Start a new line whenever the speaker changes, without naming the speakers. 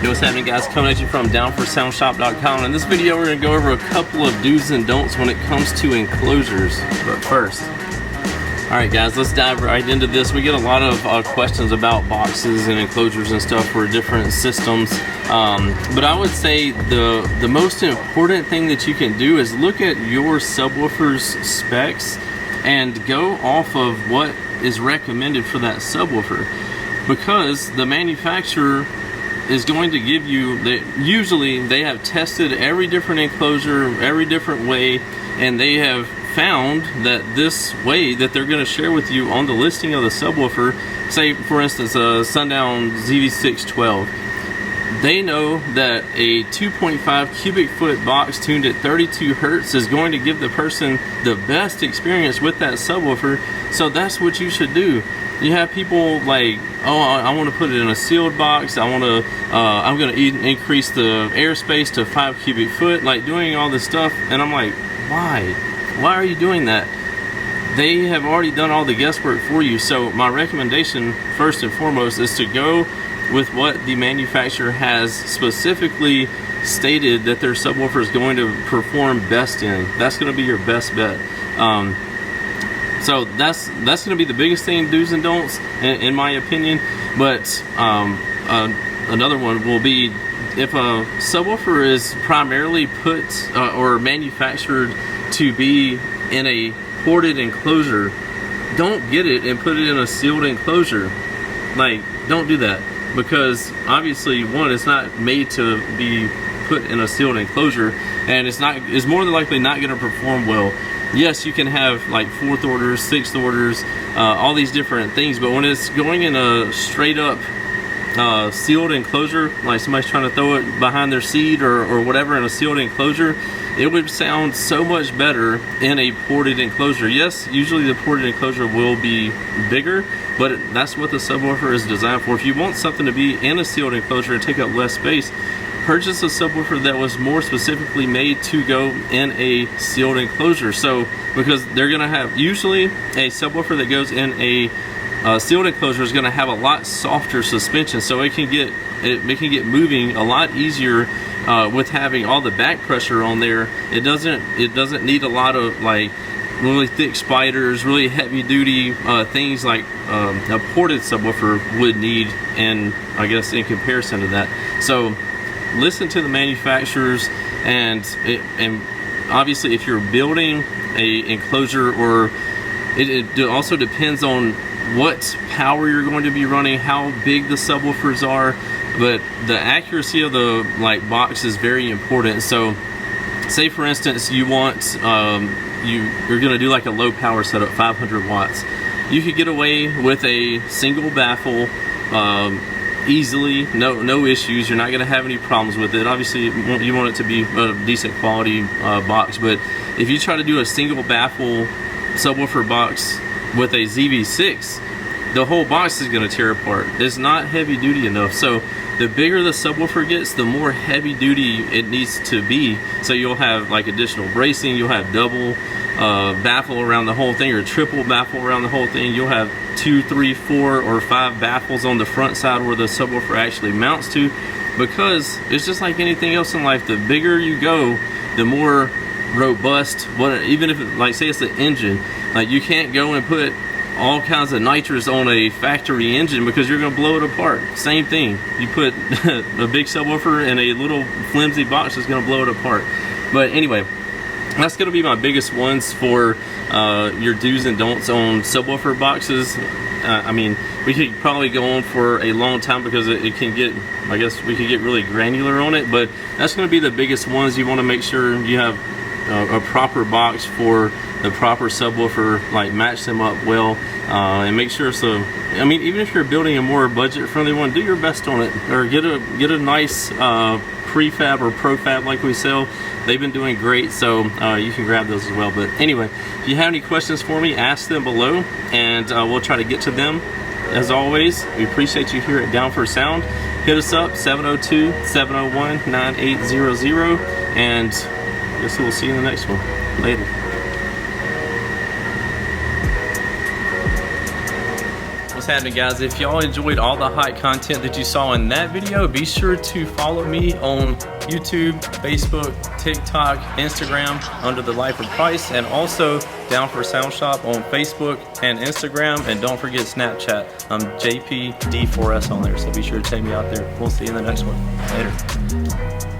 Yo, what's happening, guys? Coming at you from downforsoundshop.com. In this video, we're going to go over a couple of do's and don'ts when it comes to enclosures. But first, alright guys, let's dive right into this. We get a lot of questions about boxes and enclosures and stuff for different systems. But I would say the most important thing that you can do is look at your subwoofer's specs and go off of what is recommended for that subwoofer. Because the manufacturer is going to give you, usually they have tested every different enclosure, every different way, and they have found that this way that they're going to share with you on the listing of the subwoofer, say for instance a Sundown ZV612, they know that a 2.5 cubic foot box tuned at 32 Hertz is going to give the person the best experience with that subwoofer. So that's what you should do. You have people like, oh, I want to put it in a sealed box. I'm going to increase the airspace to 5 cubic foot, like doing all this stuff. And I'm like, why? Why are you doing that? They have already done all the guesswork for you. So my recommendation, first and foremost, is to go with what the manufacturer has specifically stated that their subwoofer is going to perform best in. That's going to be your best bet. So that's going to be the biggest thing, do's and don'ts, in my opinion. But another one will be, if a subwoofer is primarily put or manufactured to be in a ported enclosure, don't get it and put it in a sealed enclosure. Like, don't do that, because obviously, one, it's not made to be put in a sealed enclosure, and it's more than likely not going to perform well. Yes, you can have like 4th orders, 6th orders, all these different things, but when it's going in a straight up sealed enclosure, like somebody's trying to throw it behind their seat or whatever in a sealed enclosure, it would sound so much better in a ported enclosure. Yes, usually the ported enclosure will be bigger, but that's what the subwoofer is designed for. If you want something to be in a sealed enclosure and take up less space, purchase a subwoofer that was more specifically made to go in a sealed enclosure. So, because they're going to have, usually a subwoofer that goes in a sealed enclosure is going to have a lot softer suspension, so it can get moving a lot easier with having all the back pressure on there. It doesn't need a lot of like really thick spiders, really heavy duty things like a ported subwoofer would need, and I guess in comparison to that. So listen to the manufacturers, and obviously if you're building a enclosure, or it also depends on what power you're going to be running, how big the subwoofers are, but the accuracy of the box is very important. So say for instance you want you're going to do like a low power setup, 500 watts. You could get away with a single baffle easily, no issues. You're not going to have any problems with it. Obviously you want it to be a decent quality box, but if you try to do a single baffle subwoofer box with a ZV6, the whole box is going to tear apart. It's not heavy duty enough. So the bigger the subwoofer gets, the more heavy duty it needs to be. So you'll have like additional bracing, you'll have double baffle around the whole thing, or triple baffle around the whole thing. You'll have 2, 3, 4, or 5 baffles on the front side where the subwoofer actually mounts to, because it's just like anything else in life. The bigger you go, the more robust, even if like say it's the engine, like you can't go and put all kinds of nitrous on a factory engine because you're going to blow it apart. Same thing, you put a big subwoofer in a little flimsy box, is going to blow it apart. But anyway, that's going to be my biggest ones for your do's and don'ts on subwoofer boxes. I mean, we could probably go on for a long time because it can get, I guess we could get really granular on it, but that's going to be the biggest ones. You want to make sure you have a proper box for the proper subwoofer, like match them up well, and make sure so. I mean, even if you're building a more budget-friendly one, do your best on it, or get a nice prefab or profab like we sell. They've been doing great, so you can grab those as well. But anyway, if you have any questions for me, ask them below, and we'll try to get to them. As always, we appreciate you here at Down for Sound. Hit us up, 702-701-9800, and I guess we'll see you in the next one. Later. happening, guys. If y'all enjoyed all the hot content that you saw in that video, be sure to follow me on YouTube, Facebook, TikTok, Instagram under the Life of Price, and also Down for Sound Shop on Facebook and Instagram. And don't forget Snapchat. I'm JPD4S on there, so be sure to check me out there. We'll see you in the next one. Later.